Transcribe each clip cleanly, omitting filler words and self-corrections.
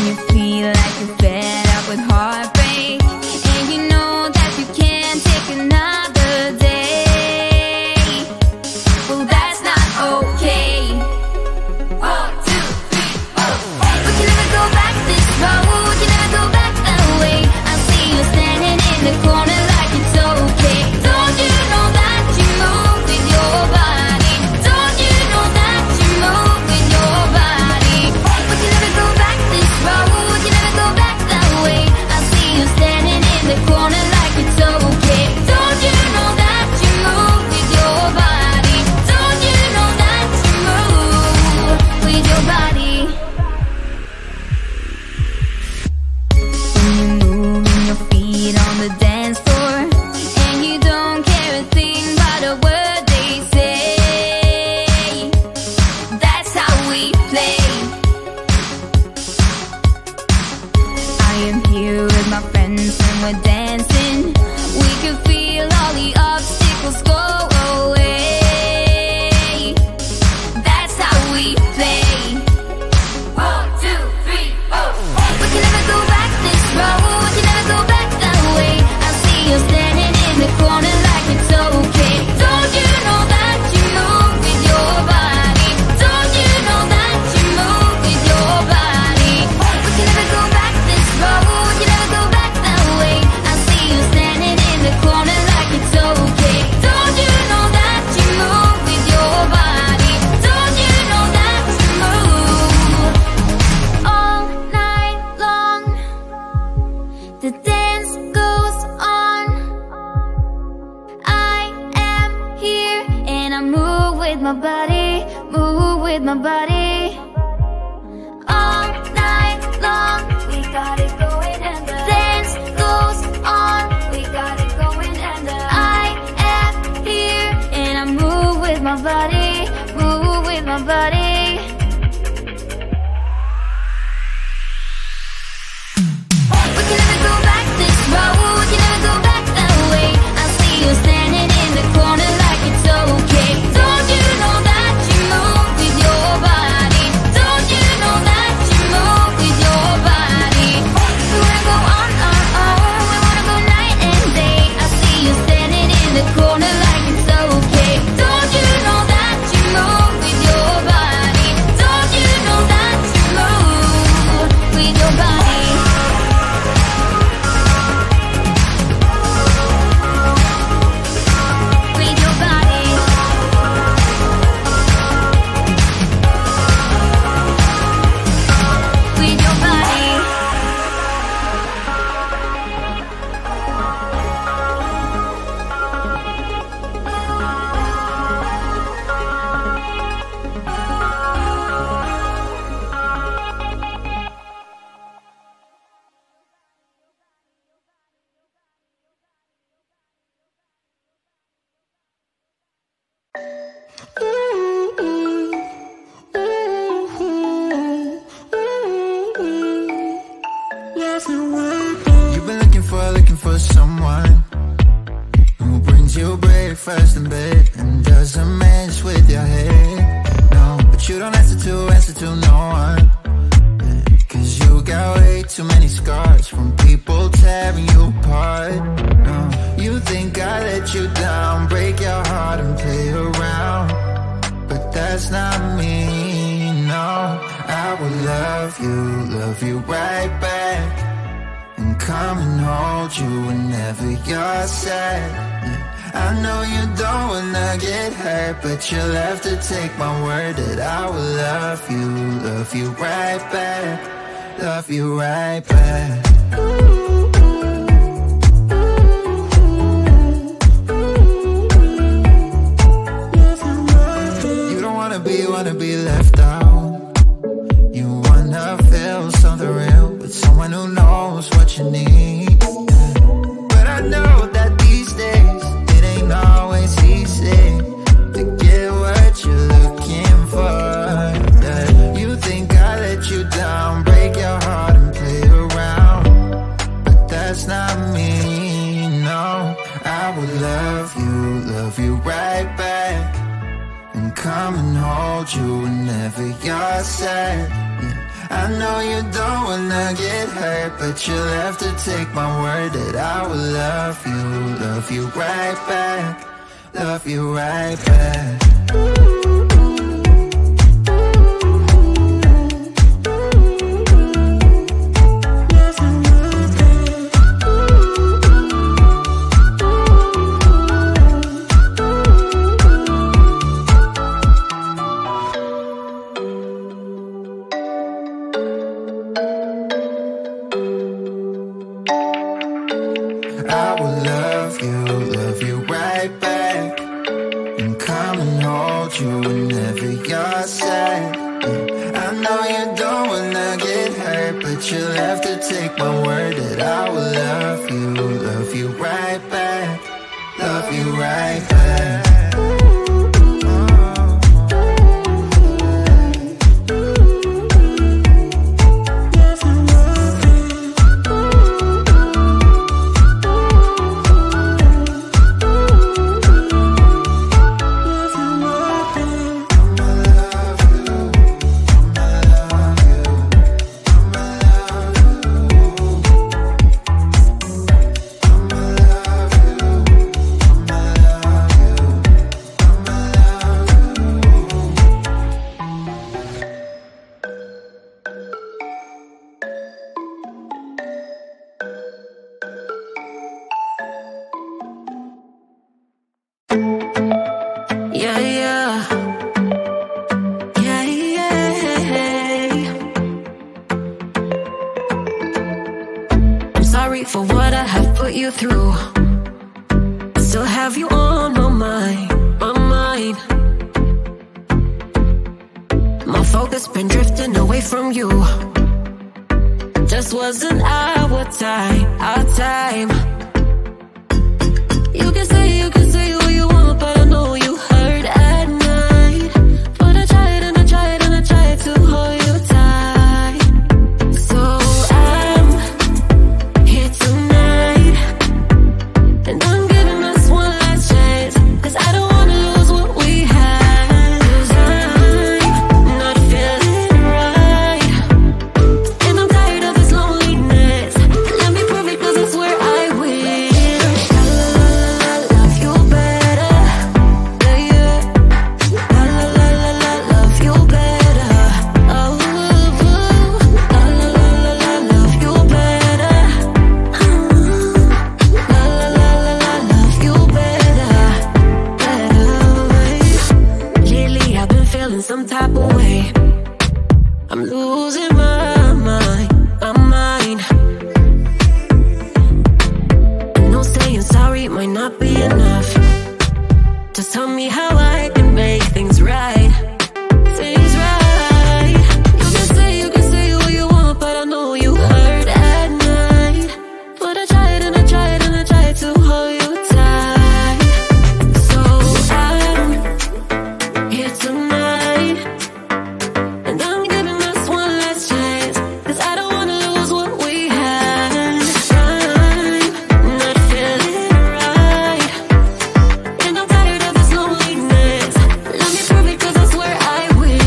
when you feel like you're fed up with heartbreak, and you know that you can't take another day. Well, that's not okay. 1, 2, 3, 4. We can never go back this road, you never go back that way. I see you standing in the corner like it's okay. Don't you know that you move with your body? Don't you know that you move with your body? We can never go back this road, you never go back that way. I see you standing in the corner like it's okay. Don't you know that you move with your body? Don't you know that you move with your body? When you're moving your feet on the dance floor, and you don't care a thing about a word they say, that's how we play. I am here with my friends and we're dancing. We can feel all the obstacles go away. That's how we play. 1, 2, 3, 4. We can never go back this road, you never go back that way. I see you standing in the corner like it's okay. Don't you know that you move with your body? Don't you know that you move with your body? We can never go back this road, you never go back that way. I see you standing in the corner like it's okay. Don't you know that you move with your body? Don't you know that you move all night long? The dance goes on. I am here and I move with my body, move with my body. All night long, we got it going and the dance goes on. We got it going and the I am here and I move with my body, move with my body. We can never go back this road, you never go back that way. I see you standing in the corner like it's okay. Don't you know that you move with your body? Don't you know that you move with your body? We wanna go on, we wanna go night and day. I see you standing in the corner like it's okay. Don't you know that you move with your body? Don't you know that you move with your body? With your body. With your body. You've been looking for someone who brings you breakfast in bed and doesn't mess with your head. No, but you don't answer to no one. Cause you got way too many scars from people tearing you apart. No, you think I let you down, break your heart and play around, but that's not me. No, I will love you right back, and come and hold you whenever you're sad. I know you don't wanna get hurt, but you'll have to take my word that I will love you right back, love you right back. You don't wanna be left out. You wanna feel something real with someone who knows what you need. But I know that these days it ain't always easy to get what you're looking for. You think I let you down, break your heart and play around, but that's not me. No, I will love you right back, and come and hold you whenever you're sad. I know you don't wanna get hurt, but you'll have to take my word that I will love you right back, love you right back. I will love you right back, and come and hold you whenever you're sad. Yeah. I know you don't wanna get hurt, but you'll have to take my word that I will love you right back, love you right back. For what I have put you through, I still have you on my mind. My focus been drifting away from you. Just wasn't our time. You can say what you want, but I know you hurt at night. But I tried and I tried and I tried to hold you tight. So I'm here tonight, and I'm giving us one last chance, 'cause I don't wanna lose what we had. 'Cause I'm not feeling right, and I'm tired of this loneliness. Let me prove it, 'cause I swear I will. I love you better, yeah. I love you better. Oh, I love you better. Love you better. Lately I've been feeling some type of way. I'm losing my mind. I know saying sorry might not be enough. Just tell me how I can make things right. Things right. You can say what you want, but I know you hurt at night. But I tried and I tried and I tried to hold you tight. So I'm here tonight, and I'm giving us one last chance, 'cause I don't wanna lose what we had. I'm not feeling right, and I'm tired of this loneliness. Let me prove it, 'cause I swear I will.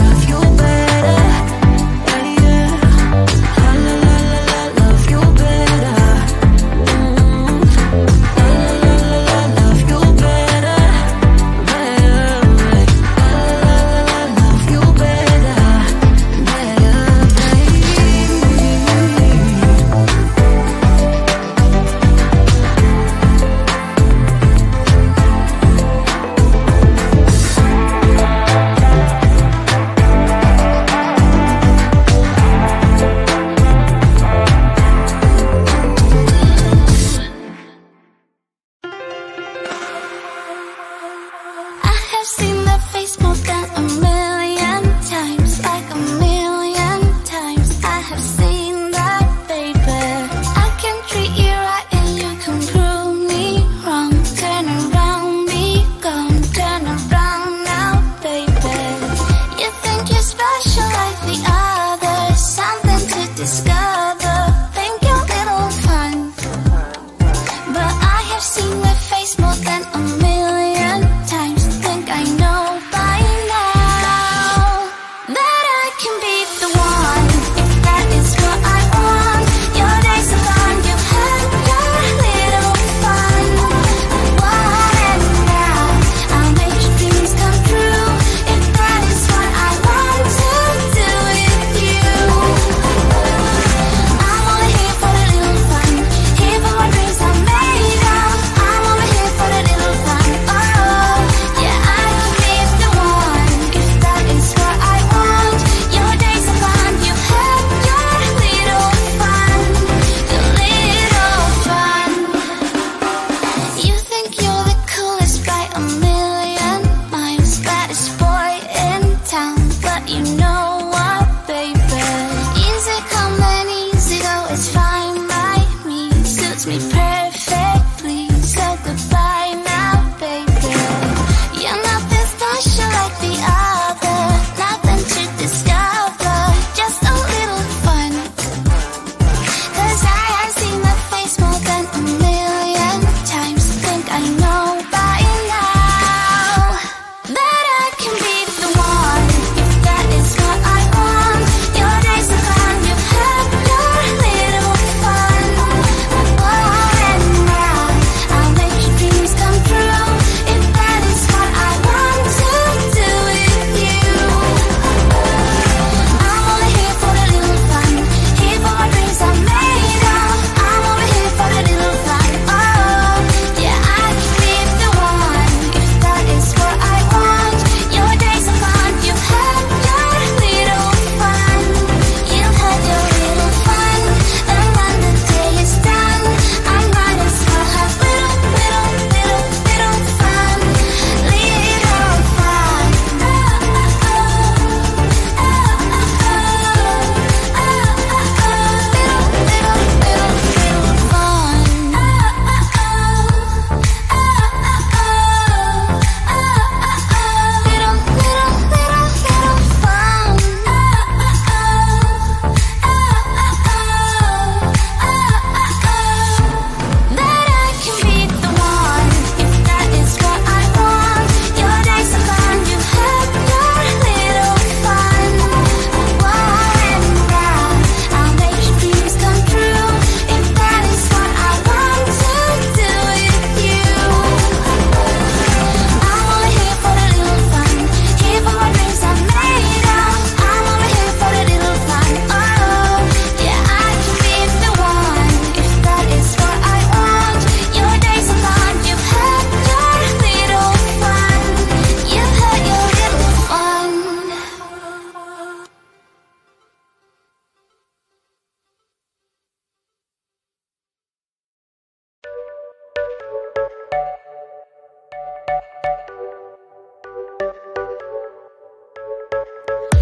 Love you better, yeah. Love you better. Love you better, love you better, I have seen that face more than a million times, like a million times. I have seen that, baby. I can treat you right and you can prove me wrong. Turn around, be gone.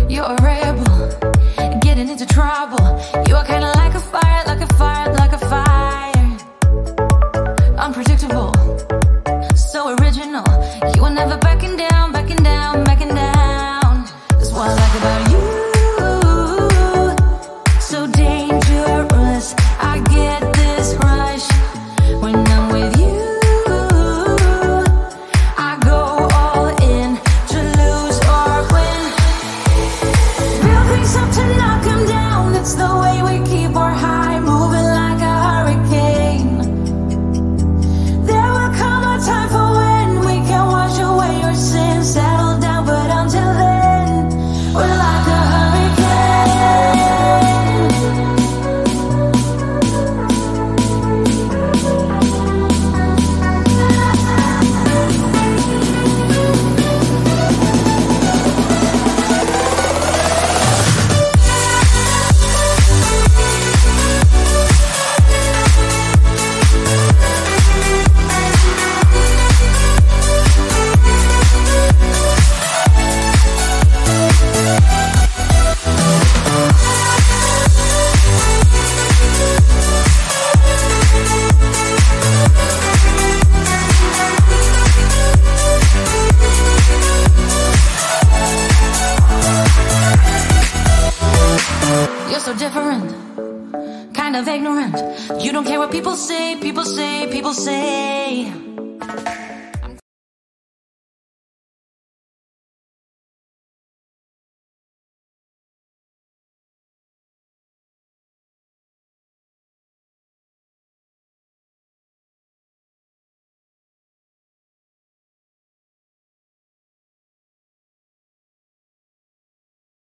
You're a rebel, getting into trouble. You are kinda like a fire, like a fire, like a fire. Unpredictable, so original. You are never backing down, backing down, backing down. That's what I like about you. So dangerous, I get this rush when I'm with you. I go all in to lose or win. Real things up to knock 'em down. It's the way we keep our high, moving like a hurricane. There will come a time for when we can wash away your sins, settle down, but until then, we're like a hurricane. You're so different, kind of ignorant. You don't care what people say, people say, people say.